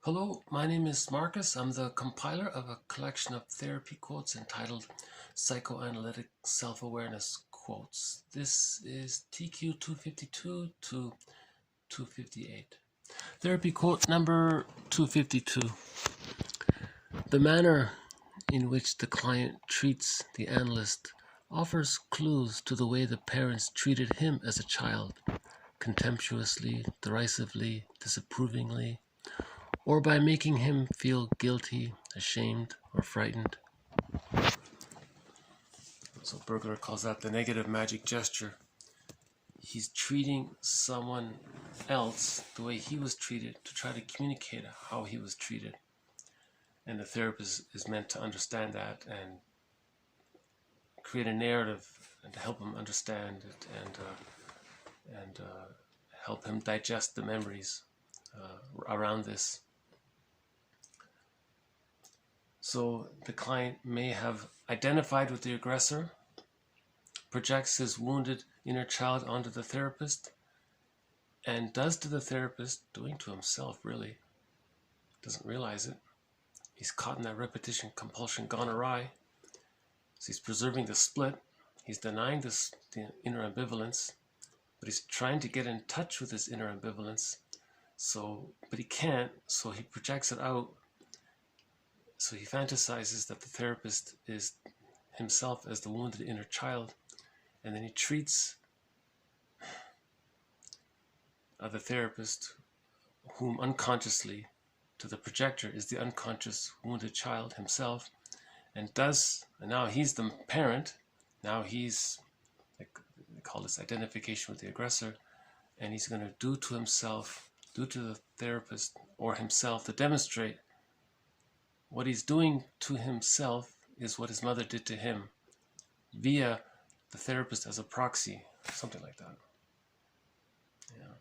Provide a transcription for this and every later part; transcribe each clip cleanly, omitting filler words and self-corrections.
Hello, my name is Marcus. I'm the compiler of a collection of therapy quotes entitled Psychoanalytic Self-Awareness Quotes. This is TQ 252 to 258. Therapy quote number 252. The manner in which the client treats the analyst offers clues to the way the parents treated him as a child, contemptuously, derisively, disapprovingly, or by making him feel guilty, ashamed, or frightened. So Bergler calls that the negative magic gesture. He's treating someone else the way he was treated to try to communicate how he was treated. And the therapist is meant to understand that and create a narrative and to help him understand it and help him digest the memories around this. So the client may have identified with the aggressor, projects his wounded inner child onto the therapist, and does to the therapist, doing to himself really, doesn't realize it. He's caught in that repetition compulsion gone awry. So he's preserving the split. He's denying the inner ambivalence, but he's trying to get in touch with his inner ambivalence. But he can't, so he projects it out. So he fantasizes that the therapist is himself as the wounded inner child, and then he treats the therapist, whom unconsciously to the projector is the unconscious wounded child himself, and now he's the parent. Now he's, they call this identification with the aggressor, and he's going to do to the therapist or himself to demonstrate what he's doing to himself is what his mother did to him via the therapist as a proxy, something like that. Yeah.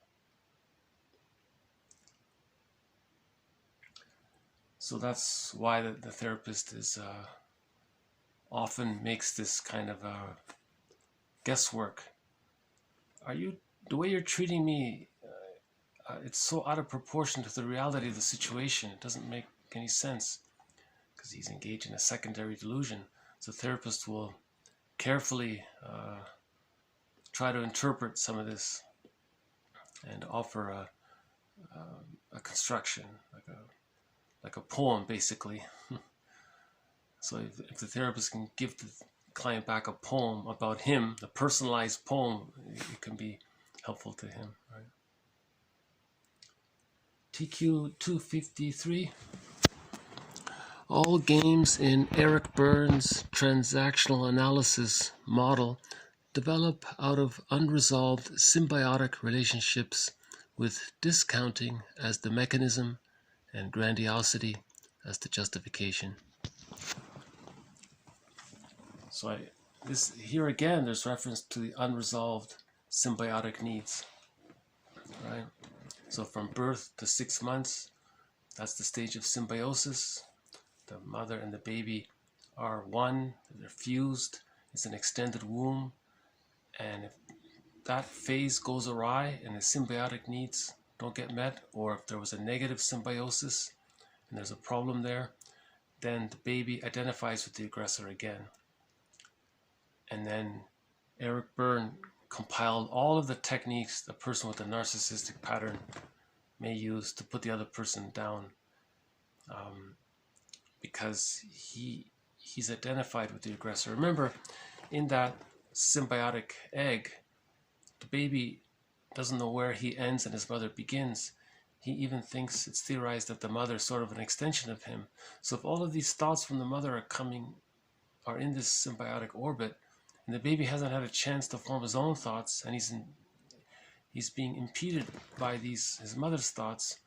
So that's why the therapist is often makes this kind of guesswork. The way you're treating me, it's so out of proportion to the reality of the situation. It doesn't make any sense, because he's engaged in a secondary delusion. So the therapist will carefully try to interpret some of this and offer a construction, like a poem, basically. So if the therapist can give the client back a poem about him, the personalized poem, it can be helpful to him, right? TQ 253. All games in Eric Berne's transactional analysis model develop out of unresolved symbiotic relationships with discounting as the mechanism and grandiosity as the justification. So here again, there's reference to the unresolved symbiotic needs, right? So from birth to 6 months, that's the stage of symbiosis. The mother and the baby are one, they're fused, it's an extended womb, and if that phase goes awry and the symbiotic needs don't get met, or if there was a negative symbiosis and there's a problem there, then the baby identifies with the aggressor again. And then Eric Berne compiled all of the techniques the person with a narcissistic pattern may use to put the other person down, because he's identified with the aggressor. Remember, in that symbiotic egg, the baby doesn't know where he ends and his mother begins. He even thinks it's theorized that the mother is sort of an extension of him. So if all of these thoughts from the mother are in this symbiotic orbit, and the baby hasn't had a chance to form his own thoughts, and he's being impeded by his mother's thoughts,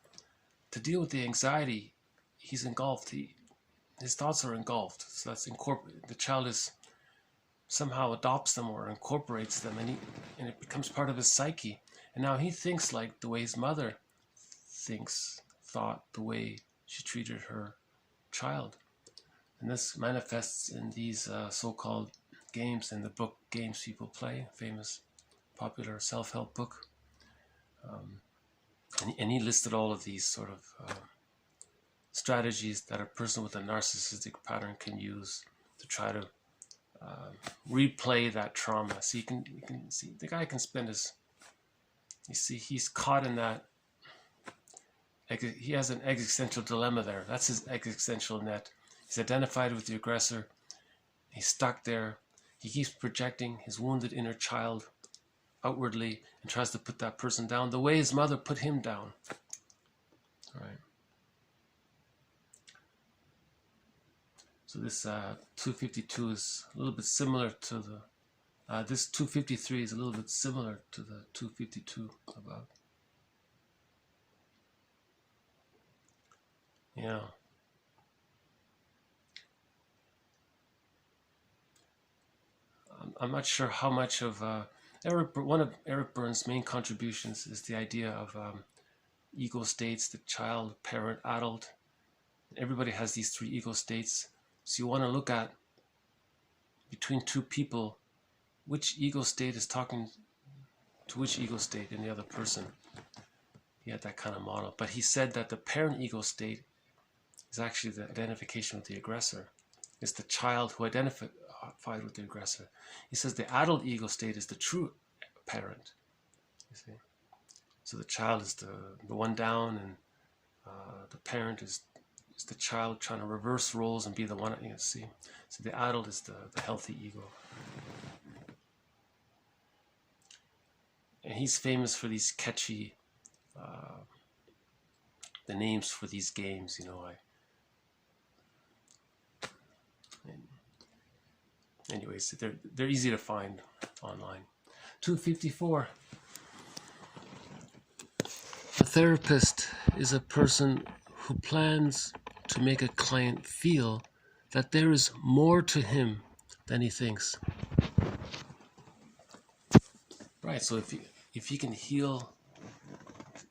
to deal with the anxiety, he's engulfed. His thoughts are engulfed. So that's the child somehow adopts them or incorporates them, and it becomes part of his psyche. And now he thinks like the way his mother thought the way she treated her child. And this manifests in these so-called games in the book Games People Play, famous popular self-help book. And he listed all of these sort of strategies that a person with a narcissistic pattern can use to try to replay that trauma. So you can see the guy can spend his, you see, he's caught in that, he has an existential dilemma there. That's his existential net. He's identified with the aggressor. He's stuck there. He keeps projecting his wounded inner child outwardly and tries to put that person down the way his mother put him down. All right. So this 252 is a little bit similar to the, this 253 is a little bit similar to the 252 about. Yeah. I'm not sure how much of one of Eric Berne's main contributions is the idea of ego states, the child, parent, adult. Everybody has these three ego states. So you want to look at, between two people, which ego state is talking to which ego state in the other person. He had that kind of model. But he said that the parent ego state is actually the identification with the aggressor. It's the child who identified with the aggressor. He says the adult ego state is the true parent. You see? So the child is the one down, and the parent is the child trying to reverse roles and be the one, you see. So the adult is the healthy ego. And he's famous for these catchy, the names for these games, you know. Anyways, they're easy to find online. 254. A therapist is a person who plans to make a client feel that there is more to him than he thinks. Right, so if he can heal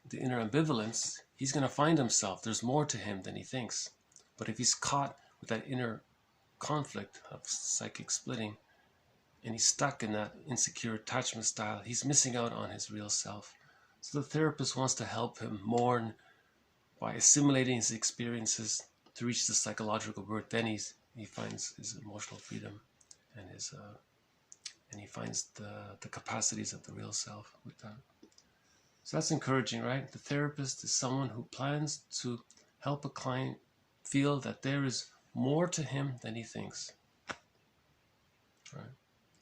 the inner ambivalence, he's going to find himself. There's more to him than he thinks. But if he's caught with that inner conflict of psychic splitting, and he's stuck in that insecure attachment style, he's missing out on his real self. So the therapist wants to help him mourn by assimilating his experiences to reach the psychological birth. Then he finds his emotional freedom and his and he finds the capacities of the real self with that. So that's encouraging, right? The therapist is someone who plans to help a client feel that there is more to him than he thinks. Right?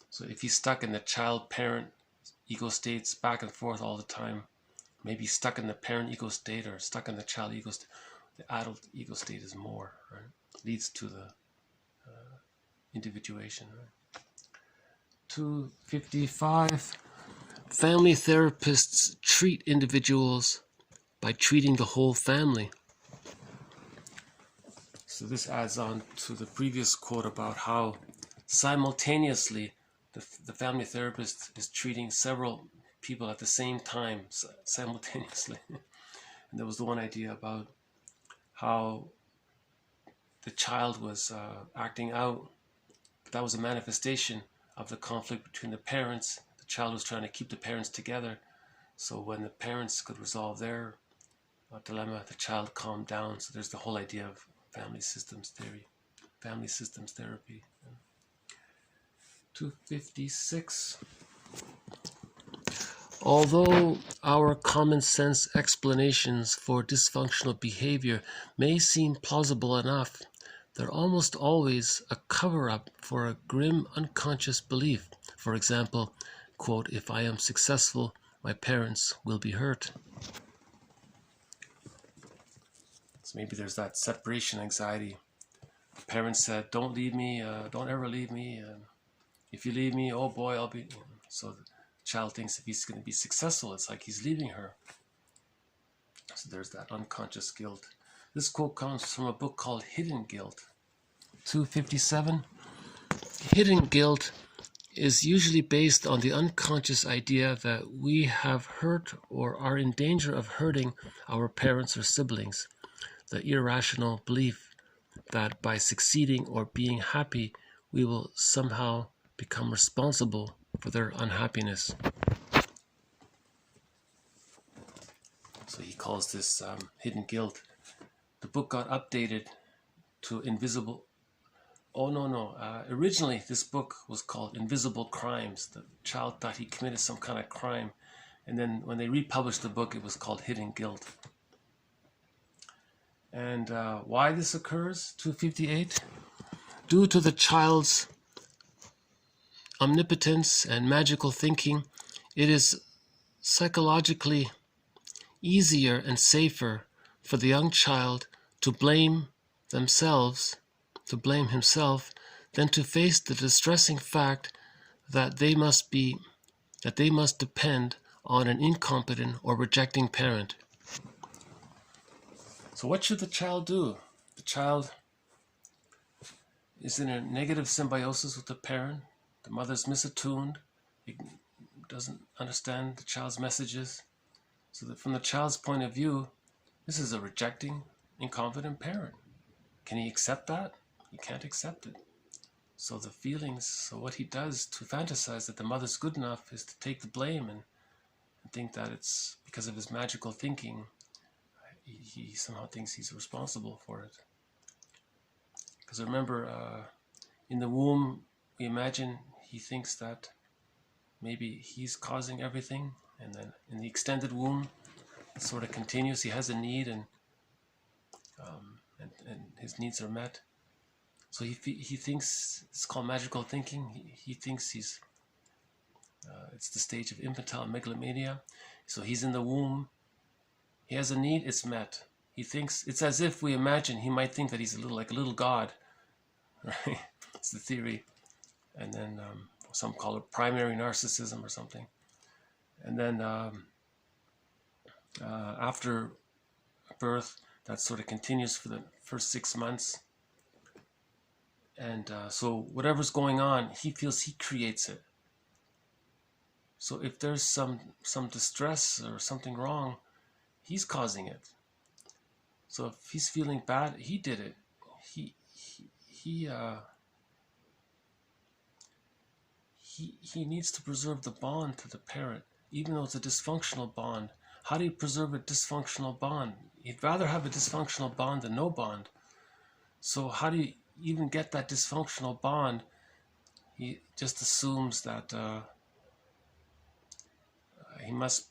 So if he's stuck in the child-parent ego states back and forth all the time, maybe stuck in the parent ego state or stuck in the child ego state, the adult ego state is more, right? Leads to the individuation, right? 255. Family therapists treat individuals by treating the whole family. So this adds on to the previous quote about how simultaneously the family therapist is treating several people at the same time, simultaneously. And there was the one idea about how the child was acting out. That was a manifestation of the conflict between the parents. The child was trying to keep the parents together. So when the parents could resolve their dilemma, the child calmed down. So there's the whole idea of family systems theory, family systems therapy. 256. Although our common sense explanations for dysfunctional behavior may seem plausible enough, they're almost always a cover-up for a grim unconscious belief. For example, quote, "If I am successful, my parents will be hurt." So maybe there's that separation anxiety. Parents said, "Don't leave me, don't ever leave me. If you leave me, oh boy, I'll be..." So the child thinks if he's going to be successful, it's like he's leaving her. So there's that unconscious guilt. This quote comes from a book called Hidden Guilt. 257. Hidden guilt is usually based on the unconscious idea that we have hurt or are in danger of hurting our parents or siblings. The irrational belief that by succeeding or being happy, we will somehow become responsible for their unhappiness. So he calls this hidden guilt. the book got updated to Invisible. Oh, no. Originally, this book was called Invisible Crimes. The child thought he committed some kind of crime. And then when they republished the book, it was called Hidden Guilt. And why this occurs, 258? Due to the child's omnipotence and magical thinking, it is psychologically easier and safer for the young child to blame himself, than to face the distressing fact that they must depend on an incompetent or rejecting parent. So what should the child do? The child is in a negative symbiosis with the parent. The mother's misattuned. He doesn't understand the child's messages. So that from the child's point of view, this is a rejecting, incompetent parent. Can he accept that? He can't accept it. So the feelings, so what he does to fantasize that the mother's good enough is to take the blame and think that it's because of his magical thinking. He somehow thinks he's responsible for it. Because remember, in the womb, we imagine he thinks that maybe he's causing everything, and then in the extended womb, it sort of continues. He has a need, and his needs are met. So he thinks it's called magical thinking. He thinks he's it's the stage of infantile megalomania. So he's in the womb. He has a need, it's met. He thinks, it's as if we imagine he might think that he's like a little god, right? It's the theory. And then some call it primary narcissism or something. And then after birth, that sort of continues for the first 6 months. And so whatever's going on, he feels he creates it. So if there's some distress or something wrong, he's causing it. So if he's feeling bad, he did it. He needs to preserve the bond to the parent, even though it's a dysfunctional bond. How do you preserve a dysfunctional bond? He'd rather have a dysfunctional bond than no bond. So how do you even get that dysfunctional bond? He just assumes that he must,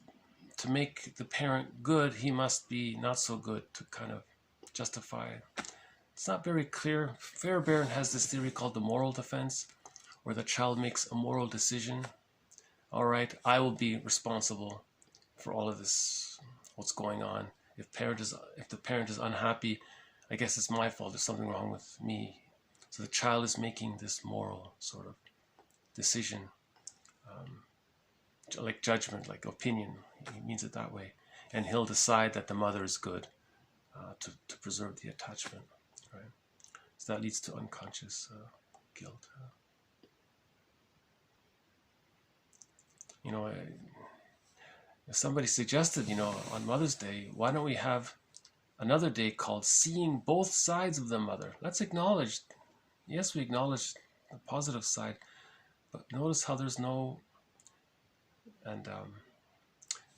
to make the parent good, he must be not so good to kind of justify it. It's not very clear. Fairbairn has this theory called the moral defense, where the child makes a moral decision. All right, I will be responsible for all of this, what's going on. If the parent is unhappy, I guess it's my fault. There's something wrong with me. So the child is making this moral sort of decision, like judgment, like opinion. He means it that way. And he'll decide that the mother is good to preserve the attachment, right? So that leads to unconscious guilt. Somebody suggested, on Mother's Day, why don't we have another day called Seeing Both Sides of the Mother? Let's acknowledge, yes, we acknowledge the positive side, but notice how there's no, and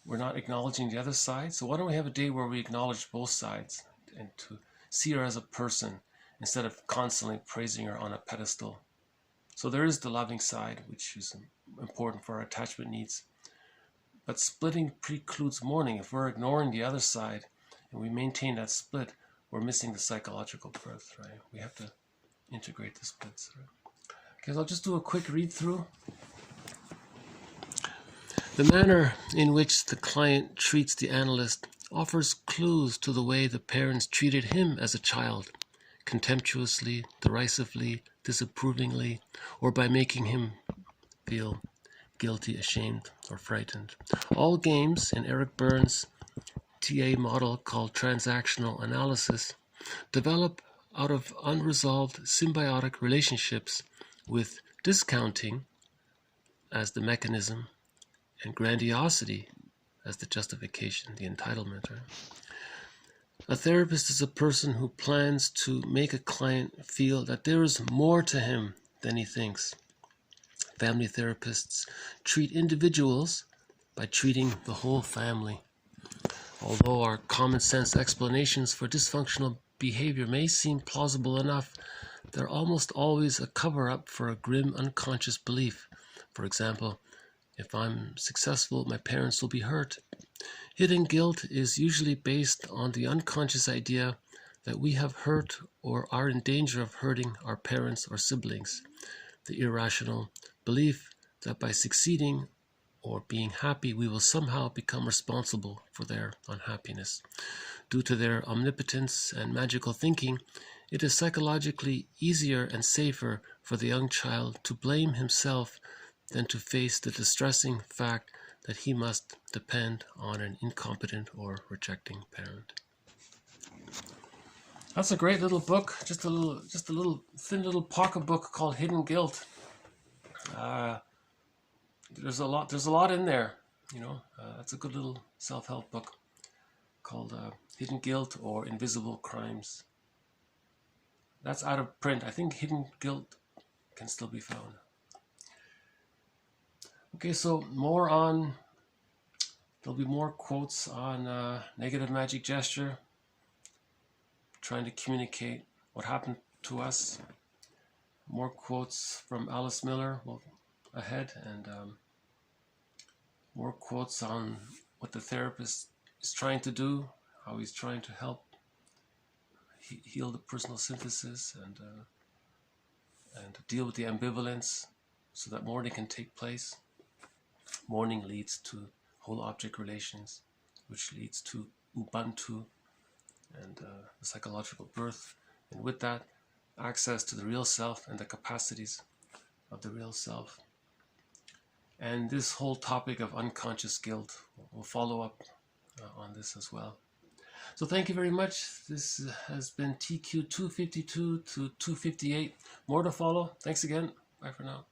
we're not acknowledging the other side. So why don't we have a day where we acknowledge both sides and to see her as a person instead of constantly praising her on a pedestal? So there is the loving side, which is important for our attachment needs. But splitting precludes mourning. If we're ignoring the other side and we maintain that split, we're missing the psychological birth, right? We have to integrate the splits. Right? Okay, so I'll just do a quick read through. The manner in which the client treats the analyst offers clues to the way the parents treated him as a child, contemptuously, derisively, disapprovingly, or by making him feel guilty, ashamed, or frightened. All games in Eric Berne's TA model called transactional analysis develop out of unresolved symbiotic relationships with discounting as the mechanism and grandiosity as the justification, the entitlement. Right? A therapist is a person who plans to make a client feel that there is more to him than he thinks. Family therapists treat individuals by treating the whole family. Although our common sense explanations for dysfunctional behavior may seem plausible enough, they're almost always a cover-up for a grim unconscious belief. For example, if I'm successful, my parents will be hurt. Hidden guilt is usually based on the unconscious idea that we have hurt or are in danger of hurting our parents or siblings. The irrational belief that by succeeding or being happy, we will somehow become responsible for their unhappiness. Due to their omnipotence and magical thinking, it is psychologically easier and safer for the young child to blame himself than to face the distressing fact that he must depend on an incompetent or rejecting parent. That's a great little book, just a little thin little pocket book called Hidden Guilt. There's a lot in there, you know. It's a good little self-help book called Hidden Guilt or Invisible Crimes. That's out of print. I think Hidden Guilt can still be found. Okay, so there'll be more quotes on negative magic gesture, trying to communicate what happened to us. More quotes from Alice Miller ahead, and more quotes on what the therapist is trying to do, how he's trying to help heal the personal synthesis and deal with the ambivalence so that mourning can take place. Mourning leads to whole object relations, which leads to Ubuntu and the psychological birth, and with that, access to the real self and the capacities of the real self. And this whole topic of unconscious guilt will follow up on this as well. So thank you very much. This has been TQ 252 to 258. More to follow. Thanks again. Bye for now.